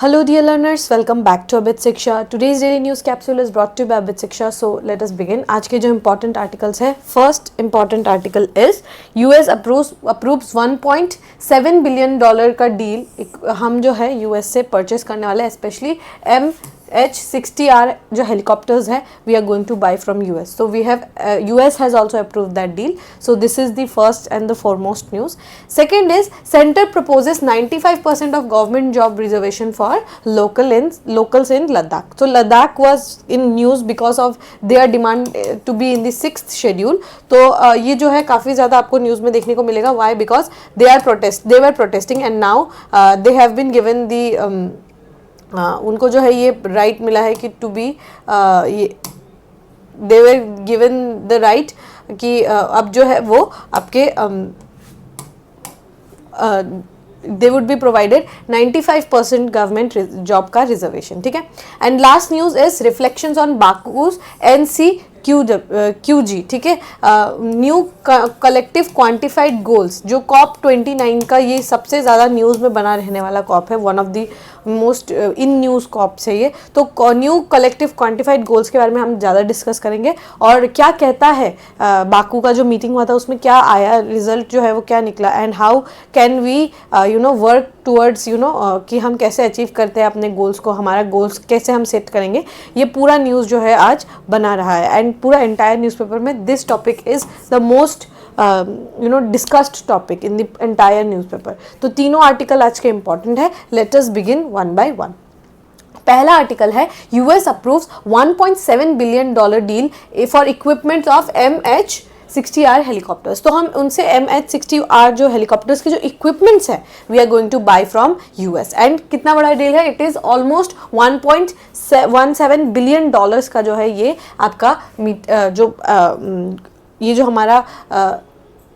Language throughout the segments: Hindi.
Hello dear learners, welcome back to Abit Shiksha. Today's daily news capsule is brought to you by Abit Shiksha. So let us begin. आज के जो important articles है, first important article is US approves 1.7 billion dollar का deal हम जो है US से purchase करने वाले हैं, especially MH-60R जो helicopters है, we are going to buy from US. So we have US has also approved that deal. So this is the first and the foremost news. Second is Center proposes 95% of government job reservation for locals in Ladakh. So Ladakh was in news because of their demand to be in the 6th schedule. तो ये जो है काफ़ी ज़्यादा आपको न्यूज़ में देखने को मिलेगा. Why? Because they were protesting and now they have been given the उनको जो है ये राइट मिला है कि to be they were given the right कि अब जो है वो आपके they would be provided 95% government job का reservation. ठीक है. And last news is reflections on Baku's NCQG. ठीक है. न्यू कलेक्टिव क्वान्टिफाइड गोल्स जो COP29 का ये सबसे ज़्यादा न्यूज़ में बना रहने वाला कॉप है, one of the most in news cops है ये. तो न्यू कलेक्टिव क्वान्टिफाइड गोल्स के बारे में हम ज़्यादा डिस्कस करेंगे और क्या कहता है बाकू का जो मीटिंग हुआ था उसमें क्या आया, रिजल्ट जो है वो क्या निकला, and how can we work towards कि हम कैसे अचीव करते हैं अपने गोल्स को, हमारा गोल्स कैसे हम सेट करेंगे. ये पूरा न्यूज़ जो है आज बना रहा है एंड पूरा एंटायर न्यूज़पेपर में this topic is the most discussed topic in the entire newspaper. तो तीनों आर्टिकल आज के इंपॉर्टेंट है. Let us begin one by one. पहला आर्टिकल है US approves 1.7 billion dollar deal for equipment of MH-60R helicopters. तो हम उनसे MH-60R जो हेलीकॉप्टर्स के जो इक्विपमेंट्स हैं we are going to buy from US. And कितना बड़ा डील है, it is almost 1.17 billion dollars का जो है ये आपका ये जो हमारा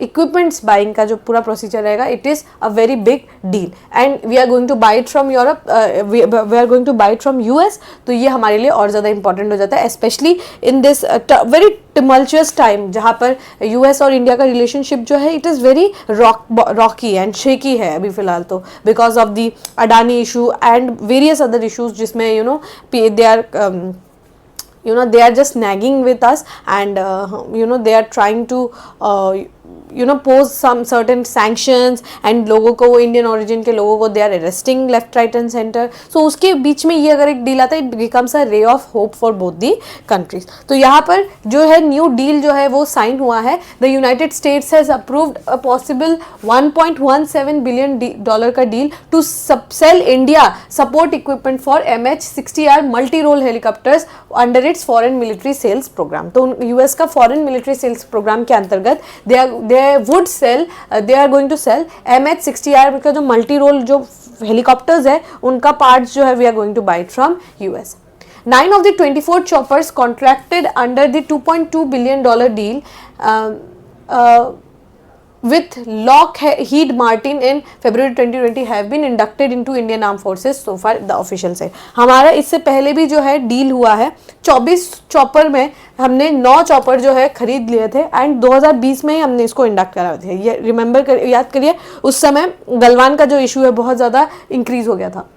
इक्विपमेंट्स बाइंग का जो पूरा प्रोसीजर रहेगा, it is a very big deal and we are going to buy it from Europe, we are going to buy it from US. तो ये हमारे लिए और ज़्यादा इंपॉर्टेंट हो जाता है, specially in this very tumultuous time जहाँ पर यूएस और इंडिया का रिलेशनशिप जो है it is very rocky and shaky है अभी फ़िलहाल. तो because of the Adani issue and various other issues जिसमें they are just nagging with us and they are trying to pose some certain sanctions and लोगों को, वो इंडियन ओरिजिन के लोगों को they are arresting left right and center. so उसके बीच में ये अगर एक डील आता है it becomes a ray of hope for both the countries. तो यहाँ पर जो है न्यू डील जो है वो साइन हुआ है. the United States has approved a possible 1.17 billion dollar का deal to sell India support equipment for MH-60R multi-role helicopters under its foreign military sales program. तो यूएस का फॉरेन मिलिट्री सेल्स प्रोग्राम के अंतर्गत they are going to sell MH-60R का जो मल्टी रोल जो हेलीकॉप्टर्स है उनका पार्ट्स जो है we are going to buy it from US. 9 of the 24 choppers contracted under the $2.2 billion deal with Lockheed Martin in February 2020 have been inducted into Indian Armed Forces so far, the official say. हमारा इससे पहले भी जो है डील हुआ है 24 चॉपर में हमने 9 चॉपर जो है खरीद लिए थे एंड 2020 में ही हमने इसको इंडक्ट करा थे. ये याद करिए उस समय गलवान का जो इशू है बहुत ज़्यादा इंक्रीज हो गया था.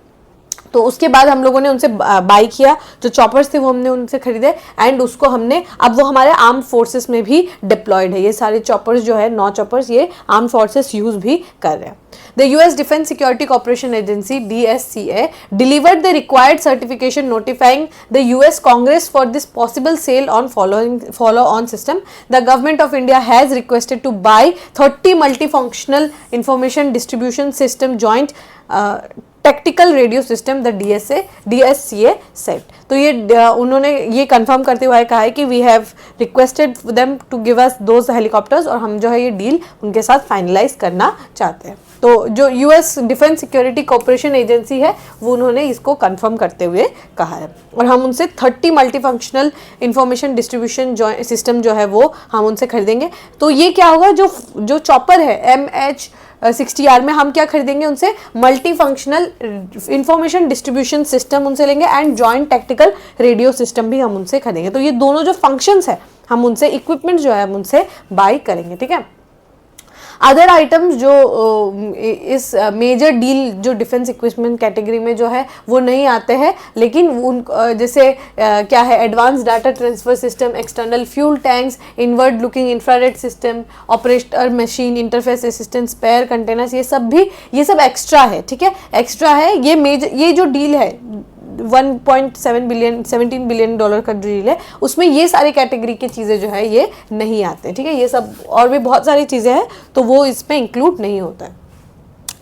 तो उसके बाद हम लोगों ने उनसे बाई किया, जो चॉपर्स थे वो हमने उनसे खरीदे एंड उसको हमने अब वो हमारे आर्म फोर्सेस में भी डिप्लॉयड है. ये सारे चॉपर्स जो है 9 चॉपर्स ये आर्म फोर्सेस यूज़ भी कर रहे हैं. The US Defense Security Cooperation Agency DSCA delivered the required certification notifying the US Congress for this possible sale on follow-on system. The government of India has requested to buy 30 multifunctional information distribution system joint tactical radio system the DSCA set. तो ये उन्होंने ये कंफर्म करते हुए कहा है कि we have requested them to give us those helicopters और हम जो है ये डील उनके साथ फाइनलाइज करना चाहते हैं. तो जो US defence security corporation agency है वो उन्होंने इसको कंफर्म करते हुए कहा है और हम उनसे 30 मल्टीफंक्शनल इंफॉर्मेशन डिस्ट्रीब्यूशन सिस्टम जो है वो हम उनसे खरीदेंगे. तो ये क्या होगा, जो चॉपर है MH-60R में हम क्या खरीदेंगे उनसे, multi functional information distribution system उनसे लेंगे and joint tactical radio system भी हम उनसे खरीदेंगे. तो ये दोनों जो फंक्शंस है हम उनसे, इक्विपमेंट जो है हम उनसे बाई करेंगे. ठीक है. अदर आइटम्स जो इस मेजर डील जो डिफेंस इक्विपमेंट कैटेगरी में जो है वो नहीं आते हैं, लेकिन उन जैसे क्या है, advance data transfer system, external fuel tanks, inward looking infrared system, operator machine interface assistant, spare containers, ये सब एक्स्ट्रा है, ठीक है, एक्स्ट्रा है। ये जो डील है 17 बिलियन डॉलर का डील है, उसमें ये सारी कैटेगरी की चीज़ें जो है ये नहीं आते, ठीक है। ये सब और भी बहुत सारी चीज़ें हैं तो वो इसमें इंक्लूड नहीं होता है,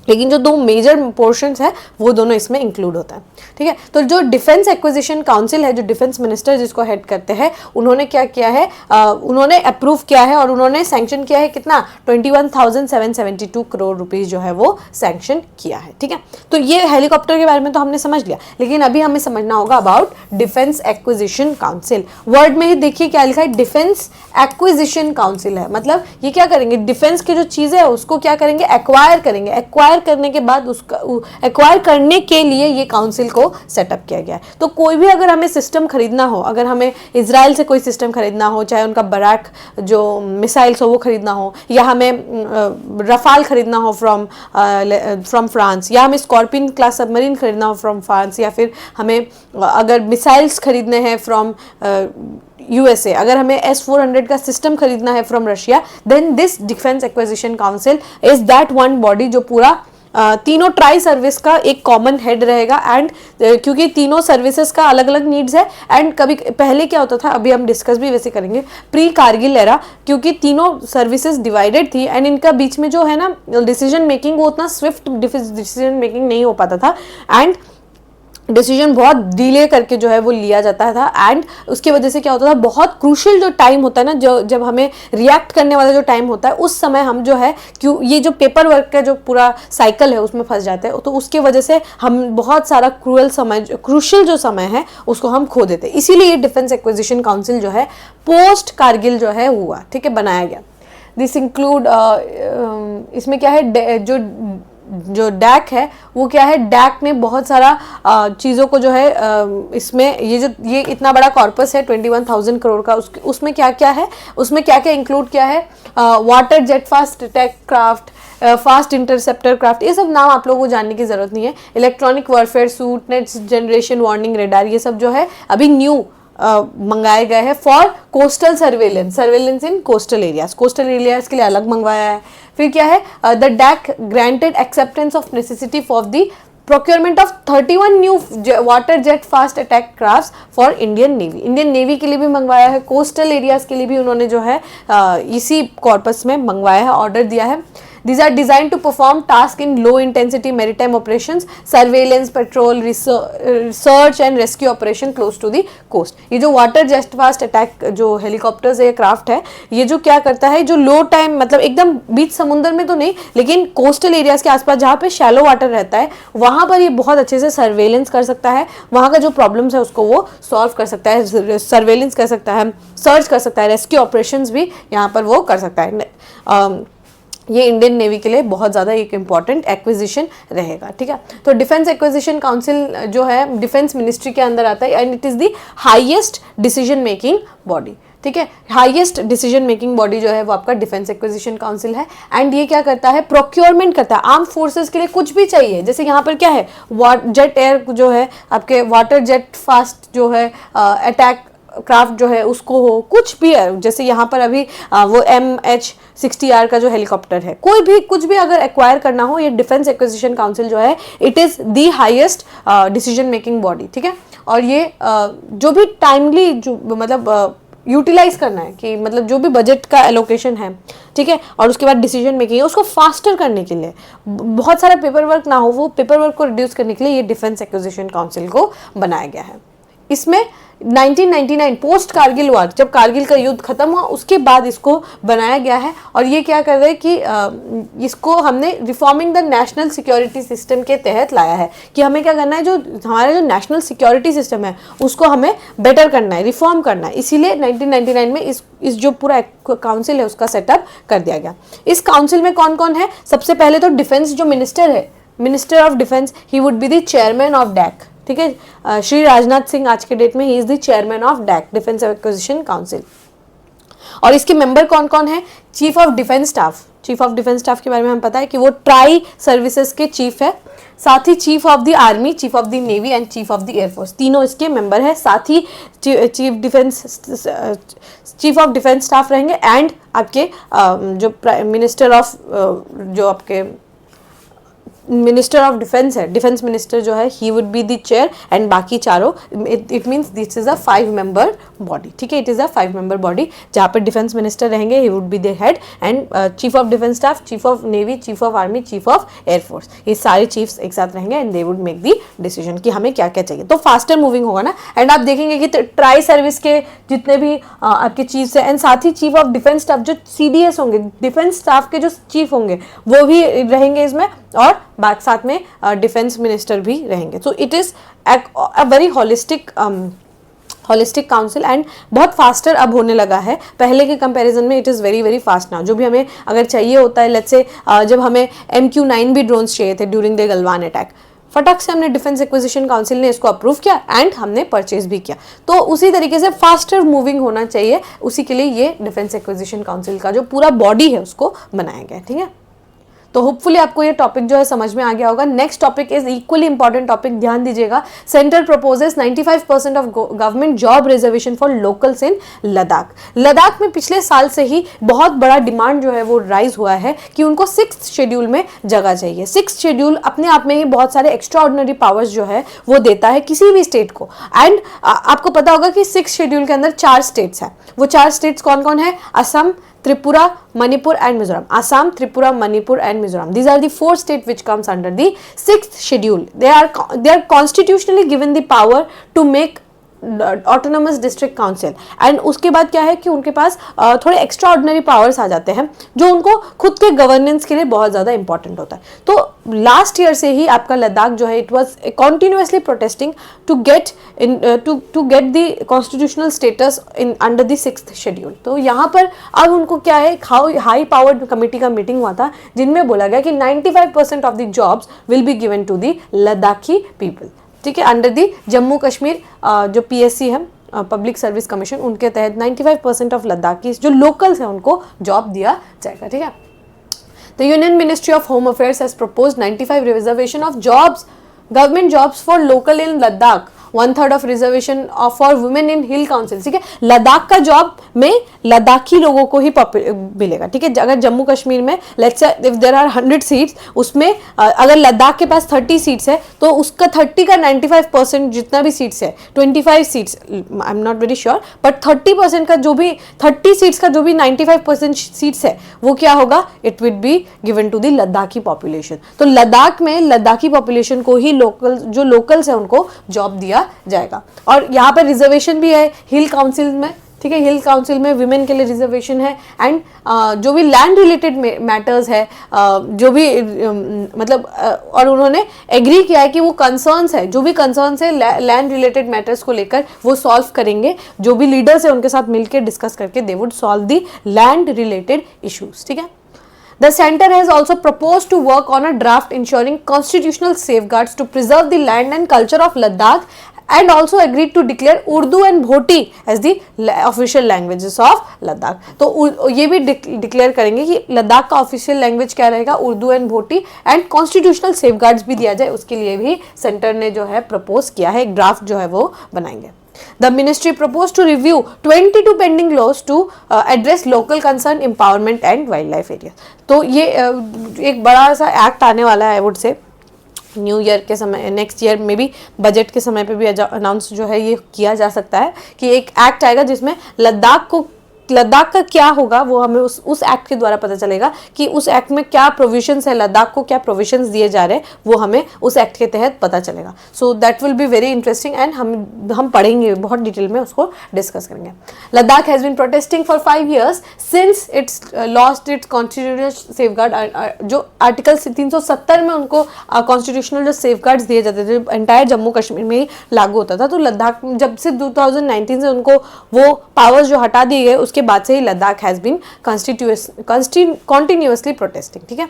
लेकिन जो 2 मेजर पोर्शंस है वो दोनों इसमें इंक्लूड होता है, ठीक है। तो जो डिफेंस एक्विजिशन काउंसिल है, जो डिफेंस मिनिस्टर जिसको हेड करते हैं, उन्होंने क्या किया है, उन्होंने अप्रूव किया है और उन्होंने सैंक्शन किया है कितना, 21,772 करोड़ रुपीस जो है वो सैंक्शन किया है, ठीक है। तो ये हेलीकॉप्टर के बारे में तो हमने समझ लिया, लेकिन अभी हमें समझना होगा about defence acquisition council. Word में ही देखिए क्या लिखा है, डिफेंस एक्विजिशन काउंसिल है, मतलब ये क्या करेंगे, डिफेंस की जो चीज़ें है उसको क्या करेंगे, एक्वायर करेंगे, एक्वायर करने के बाद उसका एक्वायर करने के लिए ये काउंसिल को सेटअप किया गया है। तो कोई भी अगर हमें सिस्टम खरीदना हो, अगर हमें इजराइल से कोई सिस्टम खरीदना हो, चाहे उनका बराक जो मिसाइल्स हो वो खरीदना हो, या हमें रफाल खरीदना हो फ्रॉम फ्रांस, या हमें स्कॉर्पियन क्लास सबमरीन खरीदना हो फ्रॉम फ्रांस, या फिर हमें अगर मिसाइल्स खरीदने हैं फ्रॉम USA, अगर हमें S-400 का सिस्टम खरीदना है from Russia, then this defence acquisition council is that one body जो पूरा तीनों ट्राई सर्विस का एक कॉमन हेड रहेगा। एंड क्योंकि तीनों सर्विसेज का अलग अलग नीड्स है, एंड कभी पहले क्या होता था, अभी हम डिस्कस भी वैसे करेंगे, प्री कारगिल एरा, क्योंकि तीनों सर्विसेज डिवाइडेड थी एंड इनका बीच में जो है ना डिसीजन मेकिंग, वो उतना स्विफ्ट डिसीजन मेकिंग नहीं हो पाता था, एंड डिसीजन बहुत डिले करके जो है वो लिया जाता था। एंड उसकी वजह से क्या होता था, बहुत क्रूशियल जो टाइम होता है ना, जो जब हमें रिएक्ट करने वाला जो टाइम होता है, उस समय हम जो है क्यों ये जो पेपर वर्क का जो पूरा साइकिल है उसमें फंस जाते हैं, तो उसके वजह से हम बहुत सारा क्रूशियल जो समय है उसको हम खो देते हैं। इसीलिए ये डिफेंस एक्विजिशन काउंसिल जो है पोस्ट कारगिल जो है हुआ, ठीक है, बनाया गया। दिस इंक्लूड इसमें क्या है, जो डैक है वो क्या है, डैक ने बहुत सारा चीज़ों को जो है इसमें ये इतना बड़ा कॉर्पस है 21,000 करोड़ का, उसमें क्या क्या है, उसमें क्या क्या इंक्लूड किया है, water jet fast attack craft, fast interceptor craft, ये सब नाम आप लोगों को जानने की जरूरत नहीं है। Electronic warfare suite, next generation warning radar, ये सब जो है अभी न्यू मंगाए गए हैं for coastal surveillance in coastal areas के लिए अलग मंगवाया है। फिर क्या है, the DAC granted acceptance of necessity for the procurement of 31 new water jet fast attack crafts for Indian Navy के लिए भी मंगवाया है, कोस्टल एरियाज के लिए भी उन्होंने जो है इसी कॉर्पस में मंगवाया है, ऑर्डर दिया है। These are designed to perform tasks in low intensity maritime operations, surveillance, patrol, search and rescue operation close to the coast। ये जो वाटर जेट फास्ट अटैक जो हेलीकॉप्टर्स है, क्राफ्ट है, ये जो क्या करता है, जो लो टाइम मतलब एकदम बीच समुद्र में तो नहीं, लेकिन कोस्टल एरियाज के आसपास जहाँ पे शैलो वाटर रहता है वहाँ पर ये बहुत अच्छे से सर्वेलेंस कर सकता है, वहाँ का जो प्रॉब्लम्स है उसको वो सॉल्व कर सकता है, सर्वेलेंस कर सकता है, सर्च कर सकता है, रेस्क्यू ऑपरेशंस भी यहाँ पर वो कर सकता है। ये इंडियन नेवी के लिए बहुत ज़्यादा एक इम्पॉर्टेंट एक्विजिशन रहेगा, ठीक है। तो डिफेंस एक्विजिशन काउंसिल जो है डिफेंस मिनिस्ट्री के अंदर आता है and it is the highest decision making body, ठीक है। हाईएस्ट डिसीजन मेकिंग बॉडी जो है वो आपका डिफेंस एक्विजिशन काउंसिल है। एंड ये क्या करता है, प्रोक्योरमेंट करता है। आर्म फोर्सेस के लिए कुछ भी चाहिए, जैसे यहाँ पर क्या है, जेट एयर जो है आपके वाटर जेट फास्ट जो है अटैक क्राफ्ट जो है उसको हो, कुछ भी है, जैसे यहाँ पर अभी वो MH-60R का जो हेलीकॉप्टर है, कोई भी कुछ भी अगर एक्वायर करना हो, ये डिफेंस एक्विजिशन काउंसिल जो है it is the highest decision making body, ठीक है। और ये जो भी टाइमली जो मतलब यूटिलाइज करना है कि मतलब जो भी बजट का एलोकेशन है, ठीक है, और उसके बाद डिसीजन मेकिंग है उसको फास्टर करने के लिए, बहुत सारा पेपर वर्क ना हो, वो पेपर वर्क को रिड्यूस करने के लिए ये डिफेंस एक्विजिशन काउंसिल को बनाया गया है। इसमें 1999 पोस्ट कारगिल वार, जब कारगिल का युद्ध खत्म हुआ उसके बाद इसको बनाया गया है। और ये क्या कर रहे हैं कि इसको हमने reforming the national security system के तहत लाया है कि हमें क्या करना है, जो हमारा जो नेशनल सिक्योरिटी सिस्टम है उसको हमें बेटर करना है, रिफॉर्म करना है। इसीलिए 1999 में इस जो पूरा काउंसिल है उसका सेटअप कर दिया गया। इस काउंसिल में कौन कौन है, सबसे पहले तो डिफेंस जो मिनिस्टर है, minister of defence, he would be the chairman of DAC, ठीक है। श्री राजनाथ सिंह आज के डेट में ही is the chairman of DAC, defence acquisition council. और इसके मेंबर कौन कौन है? Chief of defence staff, chief of defence staff के बारे में हम पता है कि वो ट्राई सर्विसेज के चीफ है, साथ ही chief of the army, chief of the navy and chief of the air force, तीनों इसके मेंबर है। साथ ही चीफ ऑफ डिफेंस स्टाफ रहेंगे एंड आपके जो मिनिस्टर ऑफ जो आपके मिनिस्टर ऑफ डिफेंस है, डिफेंस मिनिस्टर जो है, he would be the chair and बाकी चारों, it means this is a 5 member body, ठीक है, it is a 5 member body जहाँ पर डिफेंस मिनिस्टर रहेंगे, ही would be the head and chief of defence staff, chief of navy, chief of army, chief of air force, ये सारे चीफ्स एक साथ रहेंगे and they would make the decision कि हमें क्या क्या चाहिए। तो फास्टर मूविंग होगा ना। एंड आप देखेंगे कि ट्राई सर्विस के जितने भी आपके चीफ्स हैं एंड साथ ही चीफ ऑफ डिफेंस स्टाफ जो CDS होंगे, डिफेंस स्टाफ के जो चीफ होंगे वो भी रहेंगे इसमें, और बाद साथ में डिफेंस मिनिस्टर भी रहेंगे। So it is a very holistic council and बहुत फास्टर अब होने लगा है, पहले के कंपैरिजन में it is very very fast now. जो भी हमें अगर चाहिए होता है, लेट्स से जब हमें MQ-9 भी ड्रोन्स चाहिए थे ड्यूरिंग द गलवान अटैक, फटक से हमने डिफेंस एक्विजिशन काउंसिल ने इसको अप्रूव किया एंड हमने परचेज भी किया। तो उसी तरीके से फास्टर मूविंग होना चाहिए, उसी के लिए ये डिफेंस एक्विजिशन काउंसिल का जो पूरा बॉडी है उसको बनाया गया, ठीक है। तो होपफुली आपको ये टॉपिक जो है समझ में आ गया होगा। Next topic is equally important topic, ध्यान दीजिएगा। Centre proposes 95% of government job reservation for locals in Ladakh. Ladakh में पिछले साल से ही बहुत बड़ा डिमांड जो है वो राइज हुआ है कि उनको 6th शेड्यूल में जगह चाहिए। 6th शेड्यूल अपने आप में ही बहुत सारे एक्स्ट्रा ऑर्डिनरी पावर्स जो है वो देता है किसी भी स्टेट को। एंड आपको पता होगा कि 6th शेड्यूल के अंदर 4 स्टेट्स हैं। वो 4 स्टेट्स कौन कौन है? Assam, Tripura, Manipur and Mizoram. Assam, Tripura, Manipur and Mizoram. These are the 4 states which comes under the 6th schedule. They are constitutionally given the power to make autonomous district council and उसके बाद क्या है कि उनके पास थोड़े एक्स्ट्रा ऑर्डिनरी पावर्स आ जाते हैं जो उनको खुद के गवर्नेंस के लिए बहुत ज़्यादा इंपॉर्टेंट होता है। तो लास्ट ईयर से ही आपका लद्दाख जो है it was continuously protesting to get the constitutional status in under the 6th schedule. तो यहाँ पर अब उनको क्या है, हाई पावर्ड कमेटी का मीटिंग हुआ था जिनमें बोला गया कि 95% of the jobs will be given to the Ladakhi people, ठीक है, अंडर दी जम्मू कश्मीर जो PSC है, पब्लिक सर्विस कमीशन, उनके तहत 95% ऑफ लद्दाखी जो लोकल्स हैं उनको जॉब दिया जाएगा, ठीक है। The union ministry of home affairs has proposed 95 reservation of jobs, government jobs for local in Ladakh, 1/3 of reservation for women in hill council, ठीक है। लद्दाख का जॉब में लद्दाखी लोगों को ही मिलेगा, ठीक है। अगर जम्मू कश्मीर में let's say if there are 100 seats, उसमें अगर लद्दाख के पास 30 सीट्स है तो उसका 30 का 95% जितना भी सीट्स है, 25 seats, I am not very sure, but 30% का जो भी 30 सीट्स का जो भी 95% सीट्स है वो क्या होगा, it will be given to the Ladakhi population. तो लद्दाख में लद्दाखी पॉपुलेशन को ही जो लोकल्स है उनको जॉब दिया जाएगा। और यहाँ पर रिजर्वेशन भी है हिल काउंसिल में, ठीक है। हिल काउंसिल में विमेन के लिए रिजर्वेशन है एंड जो भी लैंड रिलेटेड मैटर्स है, जो भी मतलब और उन्होंने एग्री किया है कि वो कंसर्न्स है, जो भी कंसर्न्स है लैंड रिलेटेड मैटर्स को लेकर वो सॉल्व करेंगे। जो भी लीडर्स है उनके साथ मिलकर डिस्कस करके they would solve the land related issues, ठीक है। The center has also proposed to work on a draft ensuring constitutional safeguards to preserve the land and culture of Ladakh and also agreed to declare Urdu and Bhoti as the official languages of Ladakh. तो ये भी डिक्लेयर करेंगे कि लद्दाख का ऑफिशियल लैंग्वेज क्या रहेगा, Urdu and Bhoti, and constitutional safeguards भी दिया जाए, उसके लिए भी सेंटर ने जो है प्रपोज किया है, एक ड्राफ्ट जो है वो बनाएंगे। The ministry proposed to review 22 pending laws to address local concern, empowerment and wildlife areas. तो ये एक बड़ा सा एक्ट आने वाला है, I would say new year के समय, नेक्स्ट ईयर में भी बजट के समय पे भी अनाउंस जो है ये किया जा सकता है कि एक एक्ट आएगा जिसमें लद्दाख का क्या होगा वो हमें उस एक्ट के द्वारा पता चलेगा कि उस एक्ट में क्या प्रोविजंस है, लद्दाख को क्या प्रोविजंस दिए जा रहे हैं वो हमें उस एक्ट के तहत पता चलेगा। So that will be very interesting and हम पढ़ेंगे बहुत डिटेल में, उसको डिस्कस करेंगे। Ladakh has been protesting for 5 years since it's lost its constitutional safeguard. जो आर्टिकल 370 में उनको कॉन्स्टिट्यूशनल जो सेफगार्ड्स दिए जाते थे एंटायर जम्मू कश्मीर में ही लागू होता था, तो लद्दाख जब से 2019 से उनको वो पावर्स जो हटा दिए गए उसके उसके बाद से ही Ladakh has been continuously protesting, ठीक है।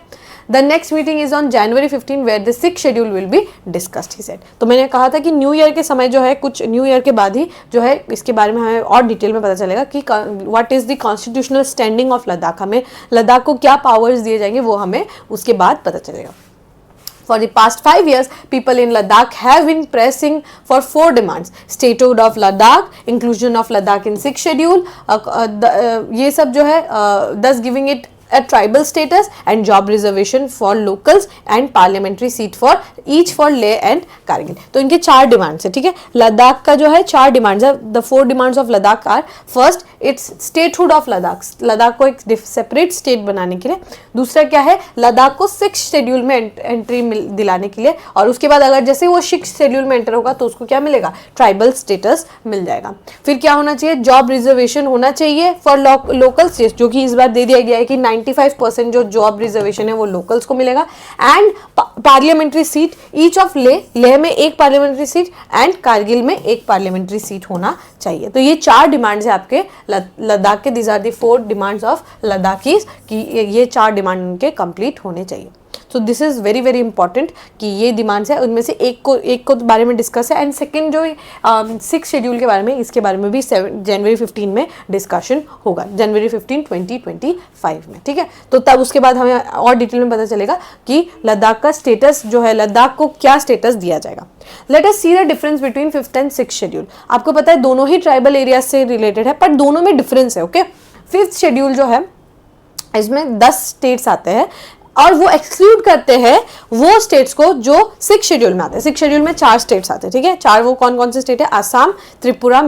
The next meeting is on January 15 where the 6th schedule will be discussed, he said. तो मैंने कहा था कि न्यू ईयर के समय जो है, कुछ न्यू ईयर के बाद ही जो है इसके बारे में हमें और डिटेल में पता चलेगा कि what is the constitutional standing of Ladakh, हमें लद्दाख को क्या पावर्स दिए जाएंगे वो हमें उसके बाद पता चलेगा। For the past 5 years, people in Ladakh have been pressing for 4 demands: statehood of Ladakh, inclusion of Ladakh in 6th schedule, ये सब जो है thus giving it a tribal status and job reservation for locals and parliamentary seat for each for Leh and Kargil। तो इनके 4 डिमांड्स है, ठीक है। लद्दाख का जो है 4 डिमांड्स है। The 4 demands of Ladakh are: first, it's statehood of Ladakh, Ladakh को एक सेपरेट स्टेट बनाने के लिए। दूसरा क्या है, लद्दाख को 6th शेड्यूल में एंट्री दिलाने के लिए। और उसके बाद अगर जैसे वो 6th शेड्यूल में एंटर होगा तो उसको क्या मिलेगा, ट्राइबल स्टेटस मिल जाएगा। फिर क्या होना चाहिए, जॉब रिजर्वेशन होना चाहिए फॉर लोकल स्टेट, जो कि इस बार दे दिया गया है कि 95% जो जॉब रिजर्वेशन है वो लोकल्स को मिलेगा। And parliamentary seat each of Leh में एक पार्लियामेंट्री सीट एंड कारगिल में एक पार्लियामेंट्री सीट होना चाहिए। तो ये 4 डिमांड्स है आपके लद्दाख के। These are the 4 demands of Ladakhis कि ये 4 डिमांड उनके कंप्लीट होने चाहिए। So this is very very important कि ये डिमांड्स है, उनमें से एक को बारे में डिस्कस है। एंड सेकंड जो 6th शेड्यूल के बारे में, इसके बारे में भी January 15 में डिस्कशन होगा, January 15, 2025 में, ठीक है। तो तब उसके बाद हमें और डिटेल में पता चलेगा कि लद्दाख का स्टेटस जो है, लद्दाख को क्या स्टेटस दिया जाएगा। Let us see the difference between 5th and 6th schedule. आपको पता है दोनों ही ट्राइबल एरिया से रिलेटेड है, पर दोनों में डिफरेंस है, ओके। 5th शेड्यूल जो है इसमें 10 स्टेट्स आते हैं और वो एक्सक्लूड करते हैं वो स्टेट्स को जो 6th शेड्यूल में आते हैं। 6th शेड्यूल में 4 स्टेट्स आते हैं, ठीक है। 4 वो कौन कौन से स्टेट है, आसाम, त्रिपुरा,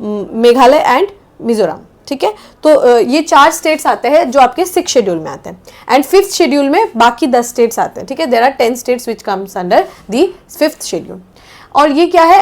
मेघालय एंड मिजोरम, ठीक है। तो ये 4 स्टेट्स आते हैं जो आपके 6th शेड्यूल में आते हैं। एंड 5th शेड्यूल में बाकी 10 स्टेट्स आते हैं, ठीक है। There are 10 states which comes under the 5th schedule. और ये क्या है,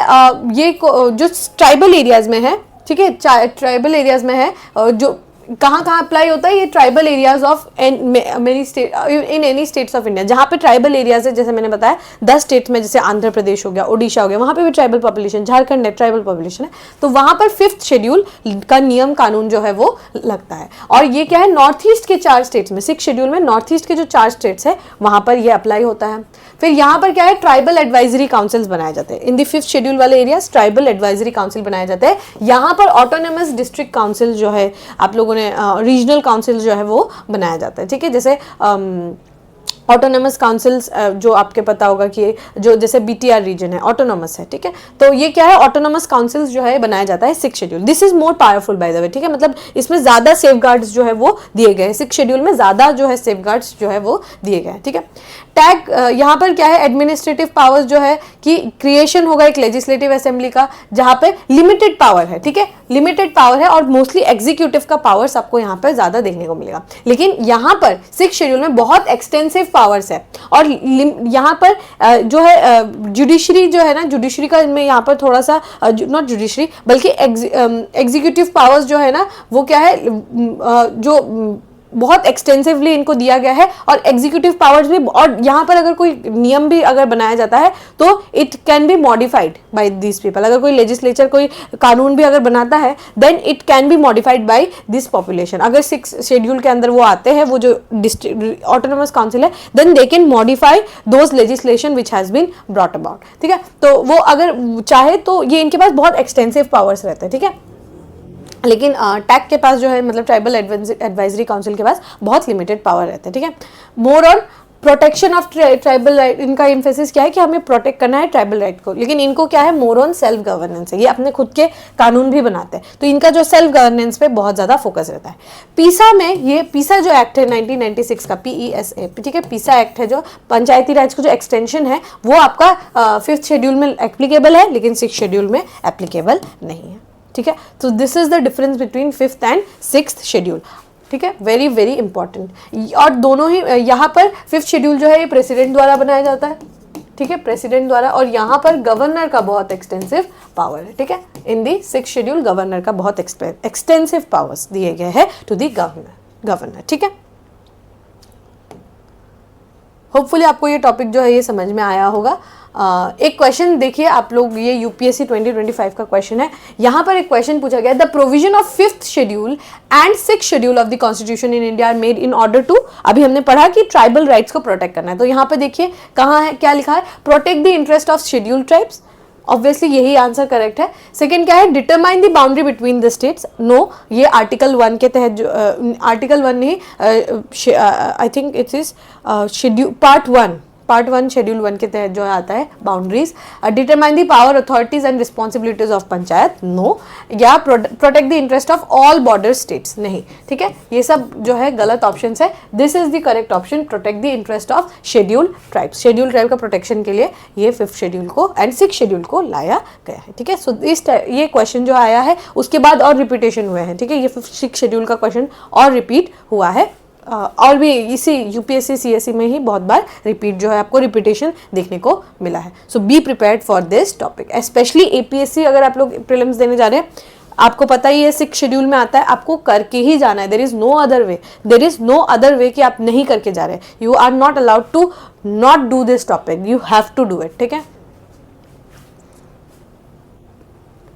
ये जो ट्राइबल एरियाज में है, ठीक है, ट्राइबल एरियाज में है, जो कहाँ अप्लाई होता है, ये tribal areas of many state in any states of India. जहाँ पे ट्राइबल एरियाज है, जैसे मैंने बताया 10 स्टेट में, जैसे आंध्र प्रदेश हो गया, ओडिशा हो गया, वहाँ पे भी ट्राइबल पॉपुलेशन, झारखंड है ट्राइबल पॉपुलेशन है, तो वहाँ पर 5th शेड्यूल का नियम कानून जो है वो लगता है। और ये क्या है, नॉर्थ ईस्ट के 4 स्टेट्स में, 6th शेड्यूल में नॉर्थ ईस्ट के जो 4 स्टेट्स है वहाँ पर ये अप्लाई होता है। फिर यहाँ पर क्या है, ट्राइबल एडवाइजरी काउंसिल्स बनाए जाते हैं। इन द 5th शेड्यूल वाले एरियाज ट्राइबल एडवाइजरी काउंसिल बनाए जाते हैं। यहाँ पर ऑटोनोमस डिस्ट्रिक्ट काउंसिल जो है, आप लोगों ने रीजनल काउंसिल जो है वो बनाया जाता है, ठीक है। जैसे ऑटोनोमस काउंसिल्स जो आपके पता होगा कि जो जैसे BTR रीजन है ऑटोनोमस है, ठीक है। तो ये क्या है, ऑटोनोमस काउंसिल्स जो है बनाया जाता है 6th schedule. This is more powerful by the way, ठीक है। मतलब इसमें ज्यादा सेफगार्ड्स जो है वो दिए गए हैं, 6th शेड्यूल में ज्यादा जो है सेफगार्ड्स जो है वो दिए गए हैं, ठीक है। टैग यहाँ पर क्या है, एडमिनिस्ट्रेटिव पावर्स जो है कि क्रिएशन होगा एक लेजिस्लेटिव असेंबली का, जहाँ पे लिमिटेड पावर है, ठीक है, लिमिटेड पावर है। और मोस्टली एग्जीक्यूटिव का पावर्स आपको यहाँ पर ज्यादा देखने को मिलेगा। लेकिन यहाँ पर 6th शेड्यूल में बहुत एक्सटेंसिव पावर्स है। और यहाँ पर जो है जुडिशरी जो है ना, जुडिशरी का इनमें यहाँ पर थोड़ा सा नॉट जुडिशरी बल्कि एग्जीक्यूटिव पावर्स जो है ना, वो क्या है, जो बहुत एक्सटेंसिवली इनको दिया गया है। और एग्जीक्यूटिव पावर्स भी, और यहाँ पर अगर कोई नियम भी अगर बनाया जाता है तो it can be modified by this people. अगर कोई लेजिस्लेचर कोई कानून भी अगर बनाता है then it can be modified by this population. अगर 6th शेड्यूल के अंदर वो आते हैं, वो जो डिस्ट्रिक्ट ऑटोनोमस काउंसिल है, then they can modify those legislation which has been brought about, ठीक है। तो वो अगर चाहे तो ये इनके पास बहुत एक्सटेंसिव पावर्स रहते हैं, ठीक है। लेकिन टैग के पास जो है, मतलब ट्राइबल एडवाइजरी काउंसिल के पास बहुत लिमिटेड पावर रहते हैं, ठीक है। More on protection of tribal right, इनका एम्फेसिस क्या है कि हमें प्रोटेक्ट करना है ट्राइबल राइट को। लेकिन इनको क्या है, मोर ऑन सेल्फ गवर्नेंस है, ये अपने खुद के कानून भी बनाते हैं, तो इनका जो सेल्फ गवर्नेंस पे बहुत ज़्यादा फोकस रहता है। पीसा में, ये पीसा जो एक्ट है 1996 का, PESA, ठीक है, पीसा एक्ट है जो पंचायती राज का जो एक्सटेंशन है वो आपका 5th शेड्यूल में एप्लीकेबल है, लेकिन 6th शेड्यूल में एप्लीकेबल नहीं है, ठीक है। तो this is the difference between 5th and 6th schedule, ठीक है, वेरी वेरी इंपॉर्टेंट। और दोनों ही, यहाँ पर 5th शेड्यूल जो है ये प्रेसिडेंट द्वारा बनाया जाता है, ठीक है, प्रेसिडेंट द्वारा। और यहाँ पर गवर्नर का बहुत एक्सटेंसिव पावर है, ठीक है। इन दी 6th शेड्यूल गवर्नर का बहुत एक्सटेंसिव पावर्स दिए गए हैं टू दी गवर्नर, ठीक है। होपफुली आपको ये टॉपिक जो है ये समझ में आया होगा। एक क्वेश्चन देखिए आप लोग, ये यूपीएससी 2025 का क्वेश्चन है। यहाँ पर एक क्वेश्चन पूछा गया, the provision of 5th schedule and 6th schedule of the constitution in India are made in order to, अभी हमने पढ़ा कि ट्राइबल राइट्स को प्रोटेक्ट करना है, तो यहाँ पे देखिए कहाँ है, क्या लिखा है, protect the interest of schedule tribes, obviously यही आंसर करेक्ट है। सेकंड क्या है, determine the boundary between the states, no, ये आर्टिकल 1 के तहत जो आर्टिकल 1 नहीं, I think it is schedule part 1 schedule 1 के तहत जो आता है boundaries. Determine the power, authorities and responsibilities of panchayat, no, या protect the interest of all border states, नहीं, ठीक है, ये सब जो है गलत ऑप्शन है। This is the correct option, protect the interest of schedule tribes, schedule tribe का प्रोटेक्शन के लिए ये 5th शेड्यूल को एंड 6th शेड्यूल को लाया गया है, ठीक है। सो इस ये क्वेश्चन जो आया है उसके बाद और रिपीटेशन हुए हैं, ठीक है, ये 5th 6th शेड्यूल का क्वेश्चन और रिपीट हुआ है, और भी इसी यूपीएससी सीएससी में ही बहुत बार रिपीट जो है आपको रिपीटेशन देखने को मिला है। So be prepared for this topic, specially APSC अगर आप लोग प्रीलिम्स देने जा रहे हैं, आपको पता ही है 6th शेड्यूल में आता है, आपको करके ही जाना है, there is no other way, there is no other way कि आप नहीं करके जा रहे, you are not allowed to not do this topic, you have to do it, ठीक है।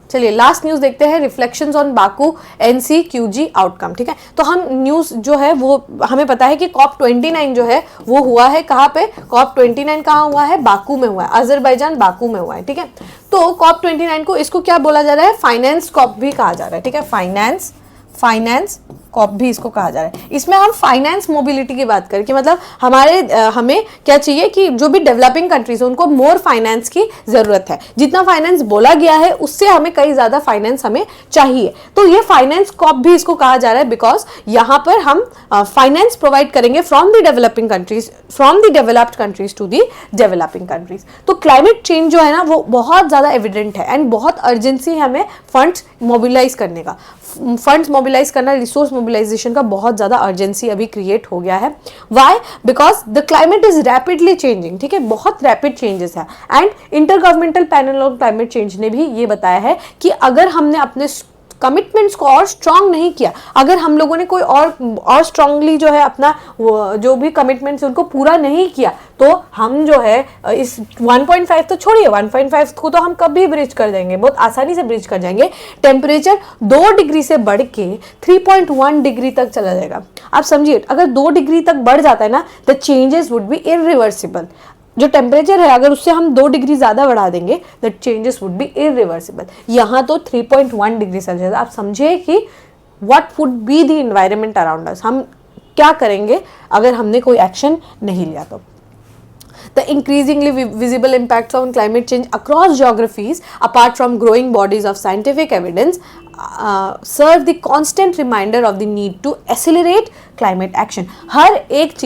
चलिए लास्ट न्यूज देखते हैं, reflections on Baku NCQG outcome, ठीक है। तो हम न्यूज जो है वो हमें पता है कि COP 29 जो है वो हुआ है कहाँ पे, COP 29 कहाँ हुआ है, बाकू में हुआ है, अजरबैजान बाकू में हुआ है, ठीक है। तो COP 29 को इसको क्या बोला जा रहा है, फाइनेंस COP भी कहा जा रहा है, ठीक है, फाइनेंस COP भी इसको कहा जा रहा है। इसमें हम फाइनेंस मोबिलिटी की बात करें कि मतलब हमें क्या चाहिए कि जो भी डेवलपिंग कंट्रीज है उनको मोर फाइनेंस की जरूरत है, जितना फाइनेंस बोला गया है उससे हमें कई ज्यादा फाइनेंस हमें चाहिए, तो ये फाइनेंस COP भी इसको कहा जा रहा है, बिकॉज यहाँ पर हम फाइनेंस प्रोवाइड करेंगे from the developing countries, from the developed countries to the developing countries. तो क्लाइमेट चेंज जो है ना वो बहुत ज्यादा एविडेंट है एंड बहुत अर्जेंसी है हमें फंड्स मोबिलाइज करने का, फंड्स मोबिलाइज करना, रिसोर्स मोबिलाइजेशन का बहुत ज़्यादा अर्जेंसी अभी क्रिएट हो गया है। Why, because the climate is rapidly changing, ठीक है, बहुत रैपिड चेंजेस है and intergovernmental panel on climate change ने भी ये बताया है कि अगर हमने अपने कमिटमेंट्स को और स्ट्रांग नहीं किया, अगर हम लोगों ने कोई और स्ट्रांगली जो है अपना जो भी कमिटमेंट्स उनको पूरा नहीं किया, तो हम जो है इस 1.5 तो छोड़िए, 1.5 को तो हम कभी ब्रिज कर देंगे, बहुत आसानी से ब्रिज कर जाएंगे। टेम्परेचर 2 डिग्री से बढ़ के 3.1 डिग्री तक चला जाएगा। आप समझिए, अगर 2 डिग्री तक बढ़ जाता है ना, the changes would be irreversible. जो टेम्परेचर है अगर उससे हम 2 डिग्री ज़्यादा बढ़ा देंगे, the changes would be irreversible. यहाँ तो 3.1 डिग्री सेल्सियस, आप समझिए कि what would be the environment around us, हम क्या करेंगे अगर हमने कोई एक्शन नहीं लिया तो। The increasingly visible impacts on climate change across geographies, apart from growing bodies of scientific evidence, serve the constant reminder of the need to accelerate climate action. हर एक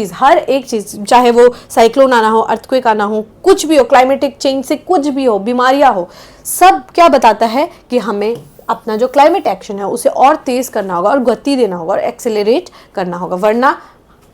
चीज़, चाहे वो साइक्लोन आना हो, अर्थक्वेक आना हो, कुछ भी हो, क्लाइमेटिक चेंज से कुछ भी हो, बीमारियां हो, सब क्या बताता है कि हमें अपना जो क्लाइमेट एक्शन है उसे और तेज़ करना होगा और गति देना होगा और एक्सेलरेट करना होगा, वरना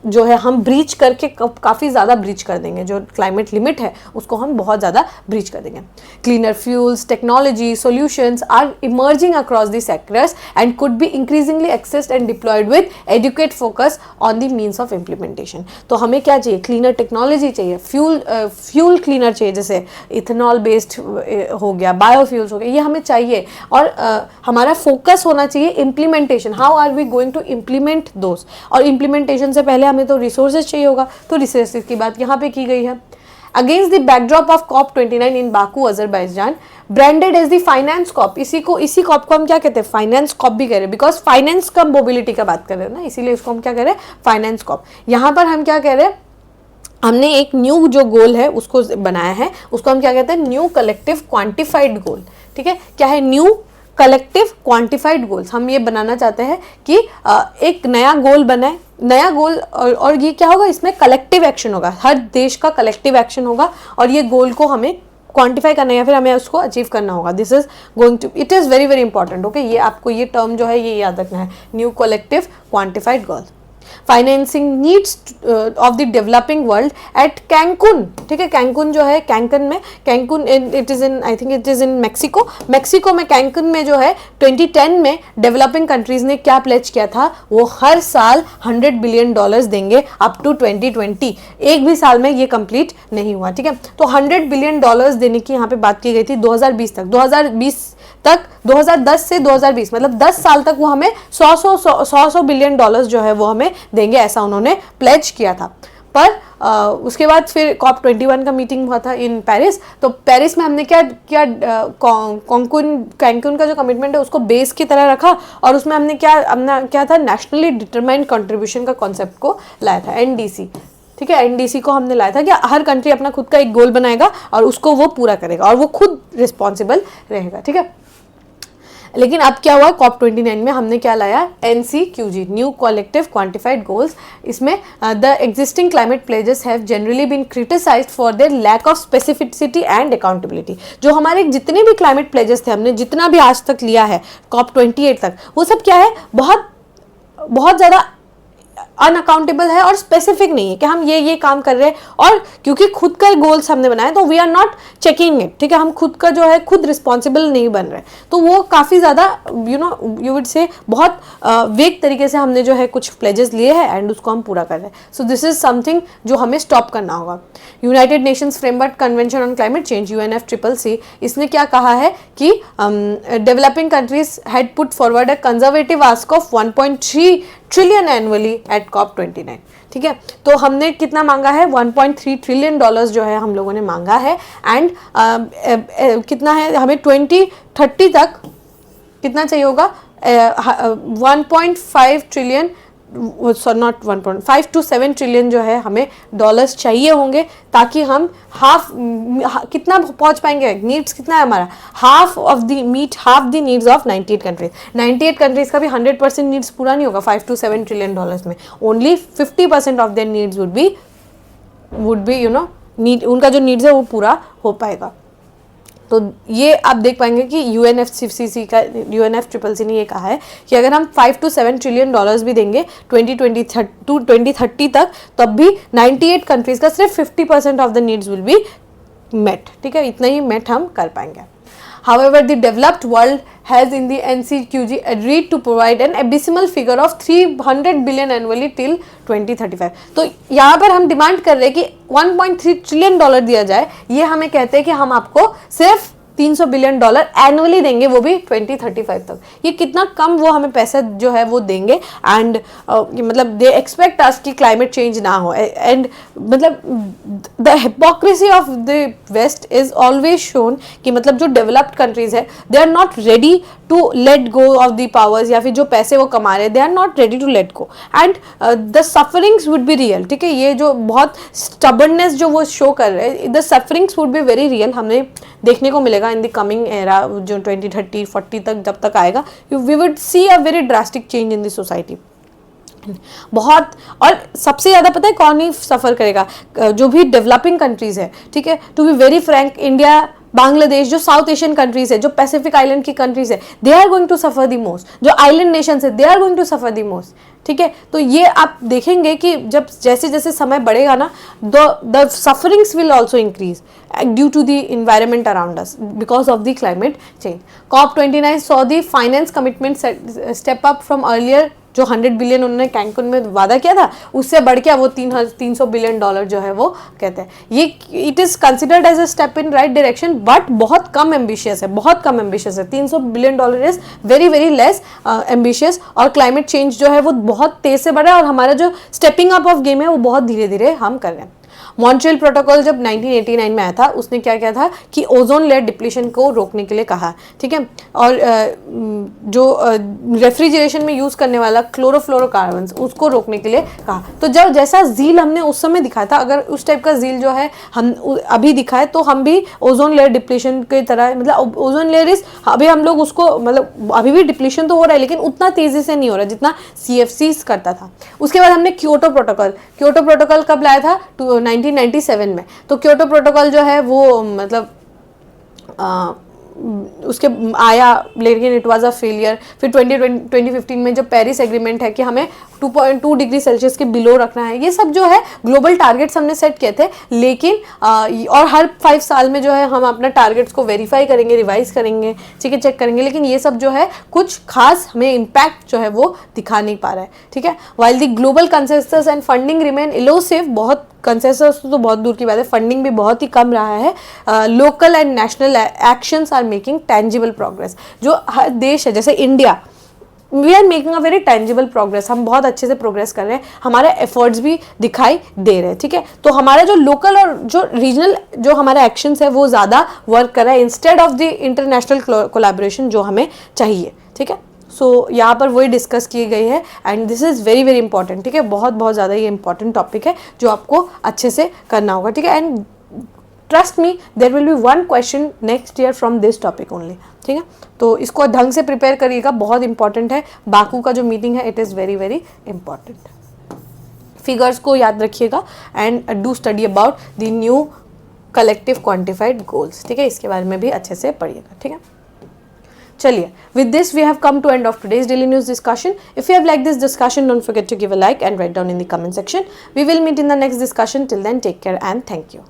जो है हम ब्रीच करके काफ़ी ज़्यादा ब्रीच कर देंगे, जो क्लाइमेट लिमिट है उसको हम बहुत ज़्यादा ब्रीच कर देंगे। Cleaner fuels, technology, solutions are emerging across the sectors and could be increasingly accessed and deployed with adequate focus on the means of implementation. तो हमें क्या चाहिए, क्लीनर टेक्नोलॉजी चाहिए, फ्यूल क्लीनर चाहिए, जैसे इथेनॉल बेस्ड हो गया, बायोफ्यूल्स हो गया, ये हमें चाहिए, और हमारा फोकस होना चाहिए implementation, how are we going to implement those, और इम्प्लीमेंटेशन से पहले हमें तो रिसोर्सेज चाहिए होगा, तो रिसोर्सेज की बात यहाँ पे की गई है। Against the backdrop of COP 29 in Baku Azerbaijan, branded as the finance COP, इसी COP को हम क्या कहते हैं, फाइनेंस COP भी कह रहे हैं, बिकॉज फाइनेंस का मोबिलिटी का बात कर रहे हैं ना, इसीलिए इसको हम क्या कह रहे हैं, फाइनेंस COP। यहाँ पर हम क्या कह रहे हैं, हमने एक न्यू जो गोल है उसको बनाया है, उसको हम क्या कहते हैं, न्यू कलेक्टिव क्वांटिफाइड गोल, ठीक है। क्या है न्यू कलेक्टिव क्वांटिफाइड गोल्स, हम ये बनाना चाहते हैं कि एक नया गोल बनाए, नया गोल, और ये क्या होगा, इसमें कलेक्टिव एक्शन होगा, हर देश का कलेक्टिव एक्शन होगा, और ये गोल को हमें क्वांटिफाई करना है या फिर हमें उसको अचीव करना होगा। This is going to, it is very very important, okay, ये आपको ये टर्म जो है ये याद रखना है, new collective quantified goal. Financing needs of the developing world at Cancun, ठीक है, कैंकुन जो है, कैंकन में, Cancun it is in, I think it is in Mexico, Mexico में कैंकुन में जो है 2010 में डेवलपिंग कंट्रीज़ ने क्या प्लेज किया था, वो हर साल $100 बिलियन देंगे अप टू 2020। एक भी साल में ये कंप्लीट नहीं हुआ, ठीक है। तो $100 बिलियन देने की यहाँ पे बात की गई थी 2020 तक, 2010 से 2020 मतलब 10 साल तक वो हमें 100 बिलियन डॉलर्स जो है वो हमें देंगे, ऐसा उन्होंने प्लेज किया था। पर उसके बाद फिर COP21 का मीटिंग हुआ था इन पेरिस, तो पेरिस में हमने क्या कैंकुन का जो कमिटमेंट है उसको बेस की तरह रखा, और उसमें हमने क्या था, नेशनली डिटरमाइंड कंट्रीब्यूशन का कॉन्सेप्ट को लाया था, NDC, ठीक है। NDC को हमने लाया था कि हर कंट्री अपना खुद का एक गोल बनाएगा और उसको वो पूरा करेगा और वो खुद रिस्पॉन्सिबल रहेगा, ठीक है। लेकिन अब क्या हुआ, COP29 में हमने क्या लाया, NCQG, new collective quantified goals. इसमें the existing climate pledges have generally been criticised for their lack of specificity and accountability. जो हमारे जितने भी क्लाइमेट प्लेजेस थे, हमने जितना भी आज तक लिया है COP28 तक, वो सब क्या है, बहुत ज़्यादा अनअकाउंटेबल है और स्पेसिफिक नहीं है कि हम ये काम कर रहे हैं, और क्योंकि खुद का गोल्स हमने बनाए तो we are not checking it, ठीक है, हम खुद का जो है खुद रिस्पॉन्सिबल नहीं बन रहे, तो वो काफ़ी ज़्यादा यू वुड से बहुत वेग तरीके से हमने जो है कुछ प्लेजेस लिए हैं एंड उसको हम पूरा कर रहे हैं। सो दिस इज समथिंग जो हमें स्टॉप करना होगा। United Nations framework convention on climate change, UNFCCC, इसने क्या कहा है कि developing countries had put forward a conservative ask of 1.3 trillion annually at COP29, ठीक है। तो हमने कितना मांगा है, 1.3 ट्रिलियन डॉलर्स जो है हम लोगों ने मांगा है, एंड कितना है, हमें 2030 तक कितना चाहिए होगा, 1.5 ट्रिलियन, नॉट 1.5 to 7 ट्रिलियन जो है हमें डॉलर्स चाहिए होंगे, ताकि हम कितना पहुंच पाएंगे, नीड्स कितना है हमारा, half the needs of 98 countries. 98 countries का भी 100% नीड्स पूरा नहीं होगा 5 to 7 ट्रिलियन डॉलर्स में, only 50% of their needs would be need, उनका जो नीड्स है वो पूरा हो पाएगा। तो ये आप देख पाएंगे कि UNFCCC ने ये कहा है कि अगर हम 5 to 7 ट्रिलियन डॉलर्स भी देंगे 2030 तक, तब भी 98 कंट्रीज का सिर्फ 50% of the needs will be met, ठीक है, इतना ही मेट हम कर पाएंगे। However, the developed world has in the NCQG agreed to provide an abysmal figure of 300 billion annually till 2035। तो यहाँ पर हम डिमांड कर रहे हैं कि 1.3 ट्रिलियन डॉलर दिया जाए, ये हमें कहते हैं कि हम आपको सिर्फ 300 बिलियन डॉलर एनुअली देंगे, वो भी 2035 तक। ये कितना कम वो हमें पैसा जो है वो देंगे, एंड मतलब दे एक्सपेक्ट अस कि क्लाइमेट चेंज ना हो, एंड मतलब the hypocrisy of the west is always shown कि मतलब जो डेवलप्ड कंट्रीज है they are not ready to let go of the powers, या फिर जो पैसे वो कमा रहे they are not ready to let go, and the sufferings would be real, ठीक है। ये जो बहुत स्टबर्ननेस जो वो शो कर रहे हैं, the sufferings would be very real, हमें देखने को मिलेगा इन द कमिंग एरा, जो 2030-40 तक जब तक आएगा, we would see a very drastic change in the society बहुत। और सबसे ज़्यादा पता है कौन ही सफ़र करेगा, जो भी डेवलपिंग कंट्रीज़ है, ठीक है। To be very frank, India, Bangladesh, जो साउथ एशियन कंट्रीज है, जो पैसिफिक आइलैंड की कंट्रीज है, they are going to suffer the most. जो आइलैंड नेशंस है they are going to suffer the most, ठीक है। तो ये आप देखेंगे कि जब जैसे जैसे समय बढ़ेगा ना, the sufferings will also increase due to the environment around us because of the climate change. COP29 saw the finance commitment step up from earlier, जो 100 बिलियन उन्होंने कैंकुन में वादा किया था, उससे बढ़ के वो 300 बिलियन डॉलर जो है वो कहते हैं। ये it is considered as a step in right direction, but बहुत कम एम्बिशियस है, बहुत कम एम्बिशियस है। 300 billion dollar is very very less ambitious, और क्लाइमेट चेंज जो है वो बहुत तेज से बढ़ रहा है, और हमारा जो स्टेपिंग अप ऑफ गेम है वो बहुत धीरे धीरे हम कर रहे हैं। मॉन्ट्रियल प्रोटोकॉल जब 1989 में आया था, उसने क्या किया था कि ओजोन लेयर डिप्लीशन को रोकने के लिए कहा, ठीक है। और जो रेफ्रिजरेशन में यूज़ करने वाला क्लोरोफ्लोरोकार्बन्स, उसको रोकने के लिए कहा। तो जब जैसा जील हमने उस समय दिखाया था, अगर उस टाइप का जील जो है हम अभी दिखाए, तो हम भी ओजोन लेयर डिप्लीशन की तरह, मतलब ओजोन लेयर इज अभी हम लोग उसको, मतलब अभी भी डिप्लीशन तो हो रहा है, लेकिन उतना तेज़ी से नहीं हो रहा जितना CFCs करता था। उसके बाद हमने क्योटो प्रोटोकॉल कब लाया था, 1997 में। तो क्योटो प्रोटोकॉल जो है वो मतलब उसके आया, लेकिन इट वाज अ फेलियर। फिर 2015 में जो पेरिस एग्रीमेंट है कि हमें 2.2 डिग्री सेल्सियस के बिलो रखना है। ये सब जो है ग्लोबल टारगेट्स हमने सेट किए थे, लेकिन और हर 5 साल में जो है हम अपना टारगेट्स को वेरीफाई करेंगे, रिवाइज करेंगे, ठीक है, चेक करेंगे, लेकिन ये सब जो है कुछ खास हमें इम्पैक्ट जो है वो दिखा नहीं पा रहा है, ठीक है। While the global consensus and funding remain elusive, बहुत कंसेंसस तो बहुत दूर की बात है, फंडिंग भी बहुत ही कम रहा है। Local and national actions are making tangible progress. जो हर देश है जैसे India, we are making a very tangible progress, हम बहुत अच्छे से प्रोग्रेस कर रहे हैं, हमारे एफर्ट्स भी दिखाई दे रहे हैं, ठीक है। तो हमारा जो लोकल और जो रीजनल जो हमारा एक्शंस है वो ज़्यादा वर्क कर रहा है instead of the international collaboration जो हमें चाहिए, ठीक है। सो यहाँ पर वही डिस्कस की गई है and this is very very important, ठीक है, बहुत बहुत ज़्यादा ये इंपॉर्टेंट टॉपिक है जो आपको अच्छे से करना होगा, ठीक है। And trust me there will be one question next year from this topic only, ठीक है। तो इसको ढंग से प्रिपेयर करिएगा, बहुत इंपॉर्टेंट है। बाकू का जो मीटिंग है it is very very important. Figures को याद रखिएगा and do study about the new collective quantified goals, ठीक है, इसके बारे में भी अच्छे से पढ़िएगा, ठीक है। चलिए, with this we have come to end of today's daily news discussion. If you have liked this discussion, don't forget to give a like and write down in the comment section. We will meet in the next discussion. Till then, take care and thank you.